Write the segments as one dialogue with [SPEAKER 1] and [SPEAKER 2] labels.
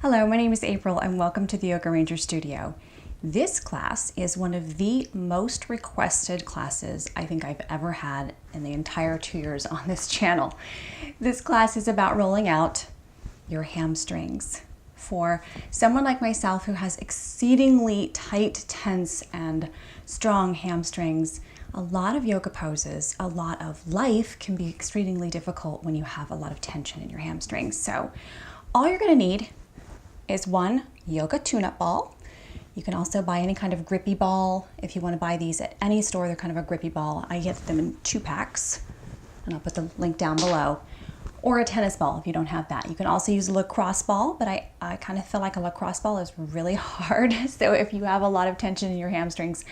[SPEAKER 1] Hello, my name is April and welcome to the Yoga Ranger Studio. This class is one of the most requested classes I think I've ever had in the entire 2 years on this channel. This class is about rolling out your hamstrings. For someone like myself who has exceedingly tight, tense, and strong hamstrings, a lot of yoga poses, a lot of life can be extremely difficult when you have a lot of tension in your hamstrings. So all you're going to need is one yoga tune-up ball. You can also buy any kind of grippy ball. If you want to buy these at any store, they're kind of a grippy ball. I get them in 2 packs, and I'll put the link down below. Or a tennis ball if you don't have that. You can also use a lacrosse ball, but I kind of feel like a lacrosse ball is really hard. So if you have a lot of tension in your hamstrings,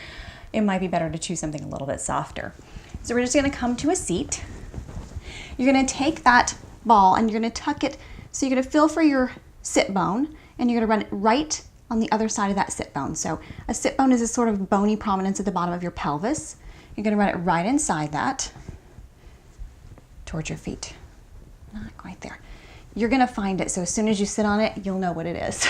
[SPEAKER 1] it might be better to choose something a little bit softer. So we're just going to come to a seat. You're going to take that ball and you're going to tuck it, so you're going to feel for your sit bone, and you're going to run it right on the other side of that sit bone. So a sit bone is a sort of bony prominence at the bottom of your pelvis. You're going to run it right inside that towards your feet. Not quite there. You're going to find it. So as soon as you sit on it, you'll know what it is.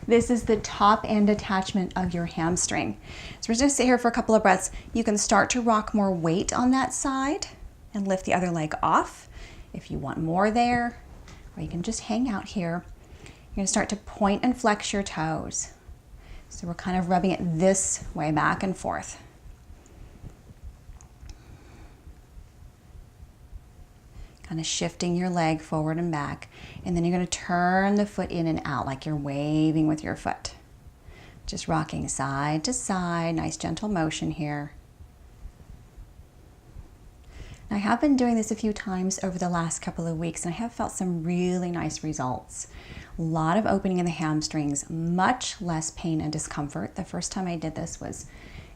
[SPEAKER 1] This is the top end attachment of your hamstring. So we're just going to sit here for a couple of breaths. You can start to rock more weight on that side and lift the other leg off if you want more there, or you can just hang out here. You're going to start to point and flex your toes. So we're kind of rubbing it this way, back and forth. Kind of shifting your leg forward and back. And then you're going to turn the foot in and out like you're waving with your foot. Just rocking side to side, nice gentle motion here. I have been doing this a few times over the last couple of weeks, and I have felt some really nice results. A lot of opening in the hamstrings, much less pain and discomfort. The first time I did this was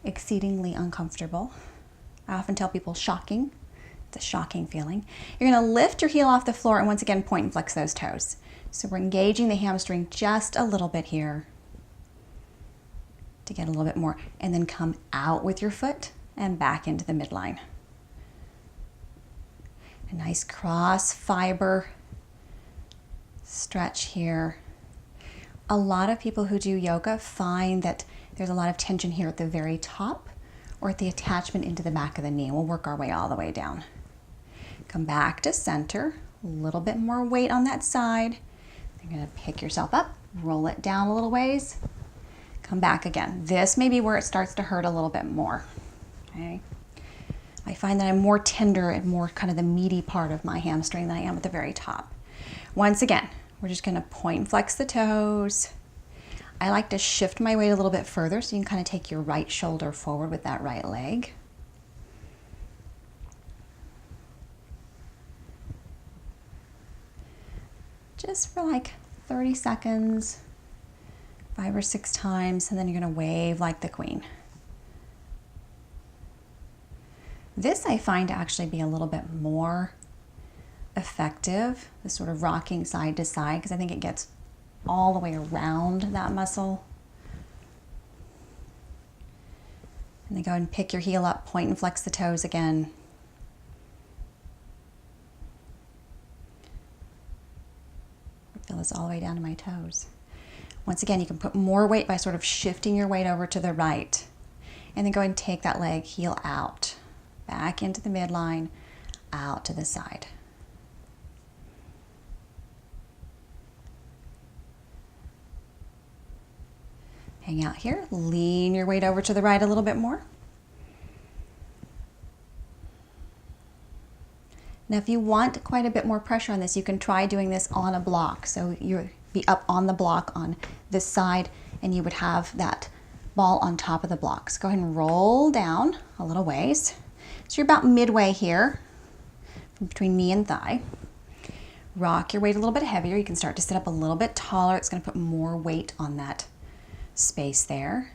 [SPEAKER 1] exceedingly uncomfortable. I often tell people shocking. It's a shocking feeling. You're going to lift your heel off the floor and once again point and flex those toes. So we're engaging the hamstring just a little bit here to get a little bit more, and then come out with your foot and back into the midline. A nice cross fiber stretch here. A lot of people who do yoga find that there's a lot of tension here at the very top or at the attachment into the back of the knee. We'll work our way all the way down. Come back to center, a little bit more weight on that side. You're going to pick yourself up, roll it down a little ways, come back again. This may be where it starts to hurt a little bit more. Okay. I find that I'm more tender and more kind of the meaty part of my hamstring than I am at the very top. Once again, we're just going to point and flex the toes. I like to shift my weight a little bit further so you can kind of take your right shoulder forward with that right leg. Just for like 30 seconds, 5 or 6 times, and then you're going to wave like the queen. This I find to actually be a little bit more effective, the sort of rocking side to side, because I think it gets all the way around that muscle. And then go ahead and pick your heel up, point and flex the toes again. Feel this all the way down to my toes. Once again, you can put more weight by sort of shifting your weight over to the right. And then go ahead and take that leg, heel out, back into the midline, out to the side. Hang out here, lean your weight over to the right a little bit more. Now if you want quite a bit more pressure on this, you can try doing this on a block. So you'll be up on the block on this side, and you would have that ball on top of the block. So go ahead and roll down a little ways. So you're about midway here, between knee and thigh. Rock your weight a little bit heavier. You can start to sit up a little bit taller. It's going to put more weight on that space there.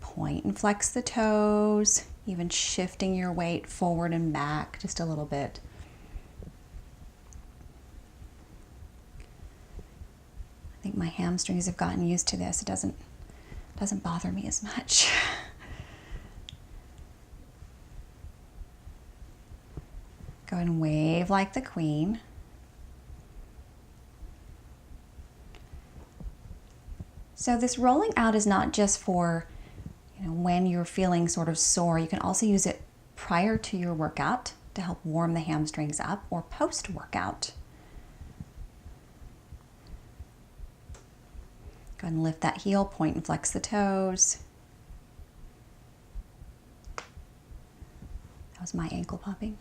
[SPEAKER 1] Point and flex the toes, even shifting your weight forward and back just a little bit. I think my hamstrings have gotten used to this. It doesn't bother me as much. Go ahead and wave like the queen. So this rolling out is not just for, when you're feeling sort of sore. You can also use it prior to your workout to help warm the hamstrings up, or post-workout. Go ahead and lift that heel, point and flex the toes. That was my ankle popping.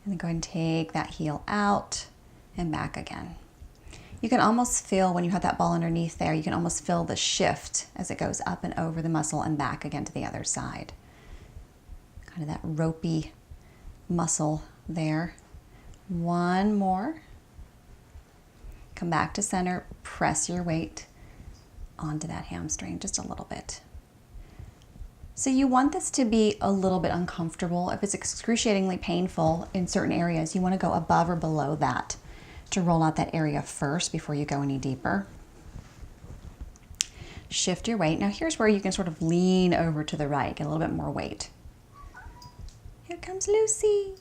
[SPEAKER 1] And then go ahead and take that heel out and back again. You can almost feel, when you have that ball underneath there, you can almost feel the shift as it goes up and over the muscle and back again to the other side. Kind of that ropey muscle there. One more. Come back to center, press your weight onto that hamstring just a little bit. So you want this to be a little bit uncomfortable. If it's excruciatingly painful in certain areas, you want to go above or below that to roll out that area first before you go any deeper. Shift your weight. Now here's where you can sort of lean over to the right, get a little bit more weight. Here comes Lucy.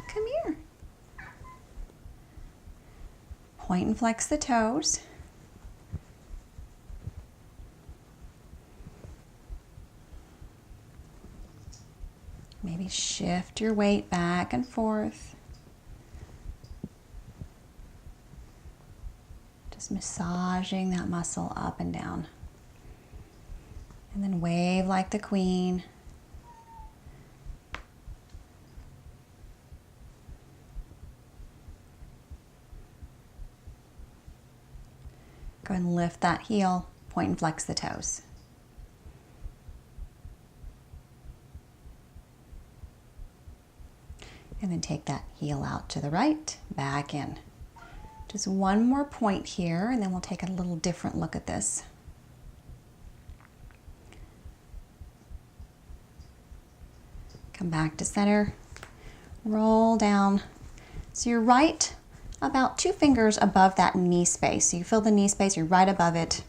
[SPEAKER 1] Come here. Point and flex the toes. Maybe shift your weight back and forth. Just massaging that muscle up and down. And then wave like the queen. Go ahead and lift that heel, point and flex the toes. And then take that heel out to the right, back in. Just one more point here, and then we'll take a little different look at this. Come back to center, roll down. So you're right about 2 fingers above that knee space. So you feel the knee space, you're right above it.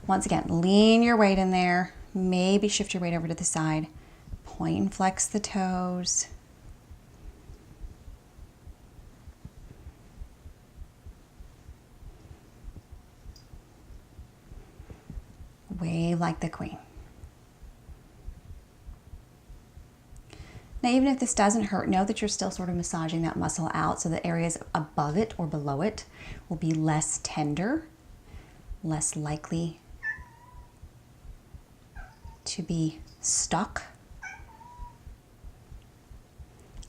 [SPEAKER 1] Once again, lean your weight in there. Maybe shift your weight over to the side. Point and flex the toes. Wave like the queen. Now, even if this doesn't hurt, know that you're still sort of massaging that muscle out, so the areas above it or below it will be less tender, less likely to be stuck.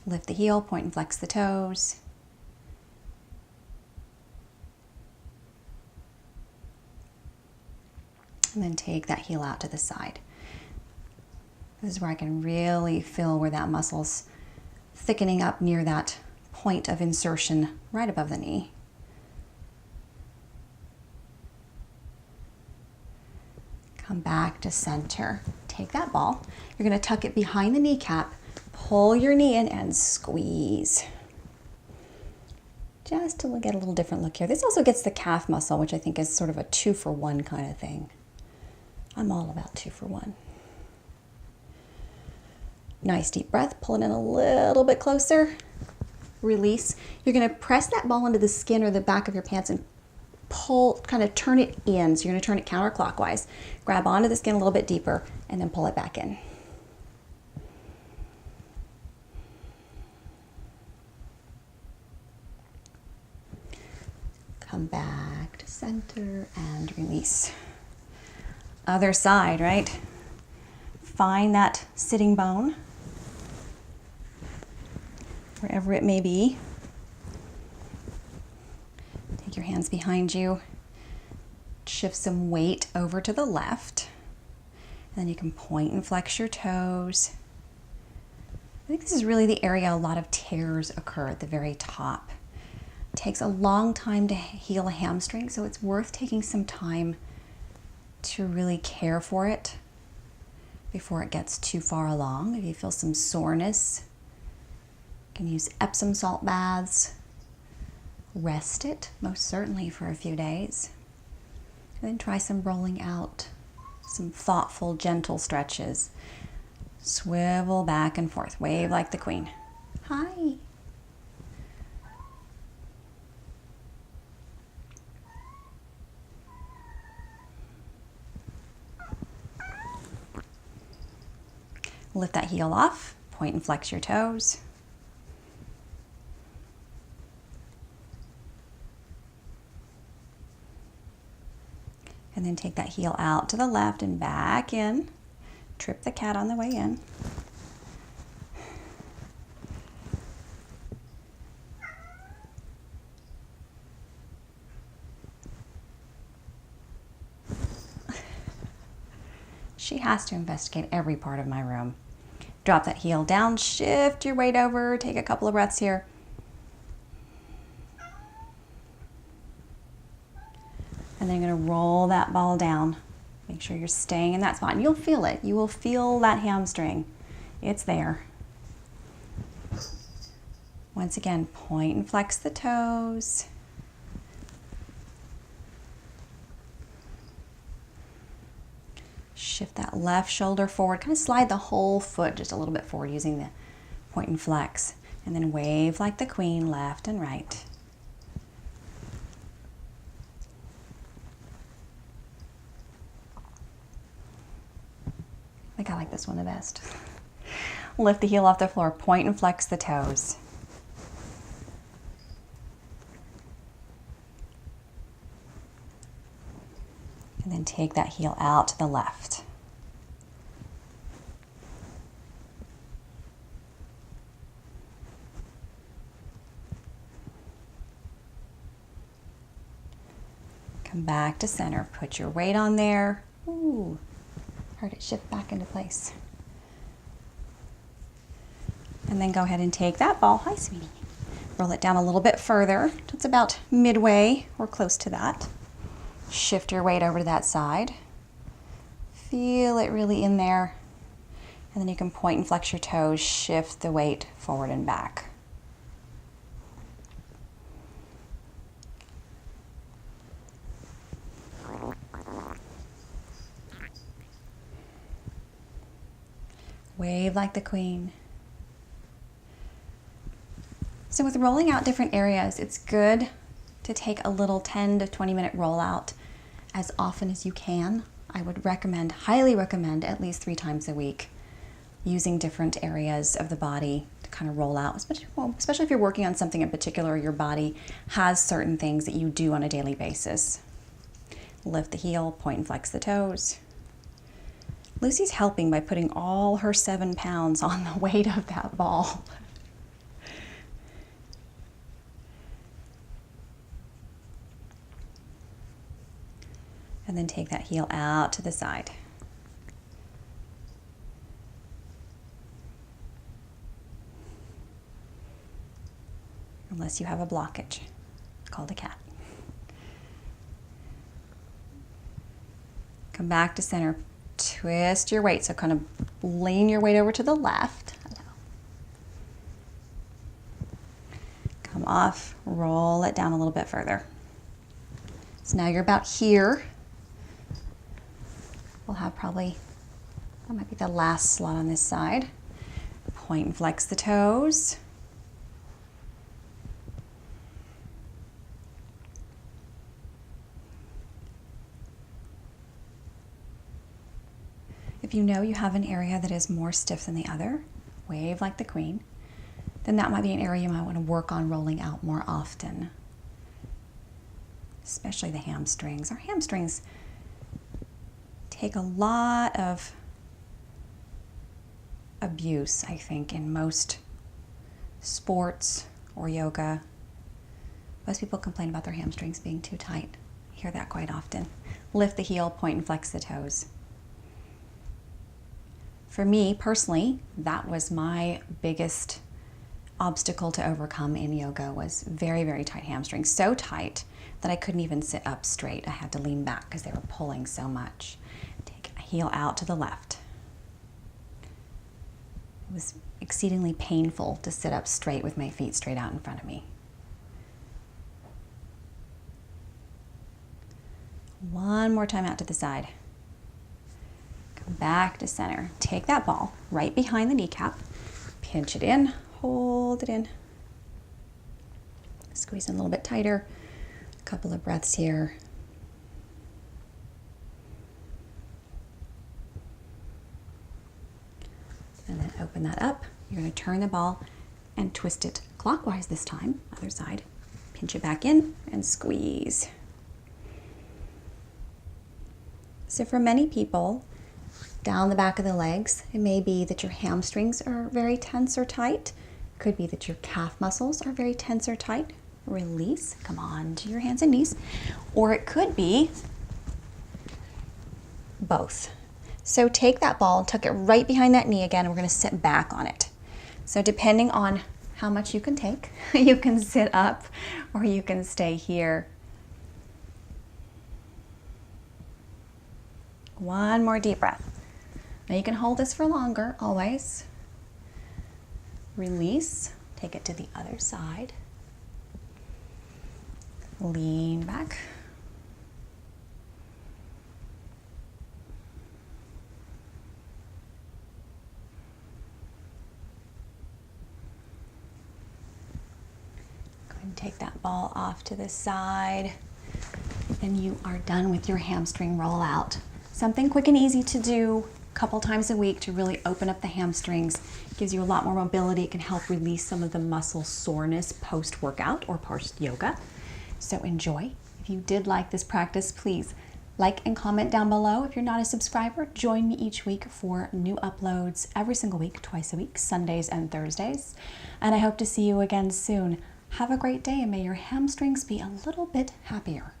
[SPEAKER 1] Lift the heel, point and flex the toes. And then take that heel out to the side. This is where I can really feel where that muscle's thickening up near that point of insertion right above the knee. Come back to center. Take that ball. You're going to tuck it behind the kneecap, pull your knee in and squeeze. Just to get a little different look here. This also gets the calf muscle, which I think is sort of a 2-for-1 kind of thing. I'm all about 2-for-1. Nice deep breath, pull it in a little bit closer. Release. You're going to press that ball into the skin or the back of your pants and pull, kind of turn it in. So you're going to turn it counterclockwise. Grab onto the skin a little bit deeper and then pull it back in. Come back to center and release. Other side, right? Find that sitting bone, wherever it may be. Take your hands behind you. Shift some weight over to the left. And then you can point and flex your toes. I think this is really the area a lot of tears occur, at the very top. It takes a long time to heal a hamstring, so it's worth taking some time to really care for it before it gets too far along. If you feel some soreness, you can use Epsom salt baths. Rest it, most certainly, for a few days. And then try some rolling out, some thoughtful, gentle stretches. Swivel back and forth, wave like the queen. Hi. Lift that heel off, point and flex your toes. And then take that heel out to the left and back in. Trip the cat on the way in. She has to investigate every part of my room. Drop that heel down, shift your weight over, take a couple of breaths here. And then you're gonna roll that ball down. Make sure you're staying in that spot, and you'll feel it. You will feel that hamstring. It's there. Once again, point and flex the toes. Shift that left shoulder forward. Kind of slide the whole foot just a little bit forward using the point and flex. And then wave like the queen, left and right. I think I like this one the best. Lift the heel off the floor, point and flex the toes. And then take that heel out to the left. Come back to center. Put your weight on there. Ooh, heard it shift back into place. And then go ahead and take that ball. Hi, sweetie. Roll it down a little bit further. It's about midway or close to that. Shift your weight over to that side. Feel it really in there. And then you can point and flex your toes, shift the weight forward and back. Wave like the queen. So with rolling out different areas, it's good to take a little 10 to 20 minute rollout as often as you can. I would recommend, highly recommend, at least 3 times a week, using different areas of the body to kind of roll out, especially if you're working on something in particular, your body has certain things that you do on a daily basis. Lift the heel, point and flex the toes. Lucy's helping by putting all her 7 pounds on the weight of that ball. And then take that heel out to the side. Unless you have a blockage called a cat. Come back to center. Twist your weight, so kind of lean your weight over to the left. Come off, roll it down a little bit further. So now you're about here. We'll have probably, that might be the last slot on this side. Point and flex the toes. If you know you have an area that is more stiff than the other, wave like the queen, then that might be an area you might want to work on rolling out more often. Especially the hamstrings. Our hamstrings take a lot of abuse, I think, in most sports or yoga. Most people complain about their hamstrings being too tight. I hear that quite often. Lift the heel, point and flex the toes. For me personally, that was my biggest obstacle to overcome in yoga, was very, very tight hamstrings. So tight that I couldn't even sit up straight. I had to lean back because they were pulling so much. Take a heel out to the left. It was exceedingly painful to sit up straight with my feet straight out in front of me. One more time out to the side. Back to center. Take that ball right behind the kneecap, pinch it in, hold it in, squeeze in a little bit tighter, a couple of breaths here. And then open that up. You're going to turn the ball and twist it clockwise this time, other side. Pinch it back in and squeeze. So for many people, down the back of the legs, it may be that your hamstrings are very tense or tight. Could be that your calf muscles are very tense or tight. Release, come on to your hands and knees. Or it could be both. So take that ball and tuck it right behind that knee again, and we're going to sit back on it. So depending on how much you can take, you can sit up or you can stay here. One more deep breath. Now you can hold this for longer, always. Release, take it to the other side. Lean back. Go ahead and take that ball off to the side. And you are done with your hamstring rollout. Something quick and easy to do a couple times a week to really open up the hamstrings. Gives you a lot more mobility. It can help release some of the muscle soreness post-workout or post-yoga. So enjoy. If you did like this practice, please like and comment down below. If you're not a subscriber, join me each week for new uploads every single week, twice a week, Sundays and Thursdays. And I hope to see you again soon. Have a great day, and may your hamstrings be a little bit happier.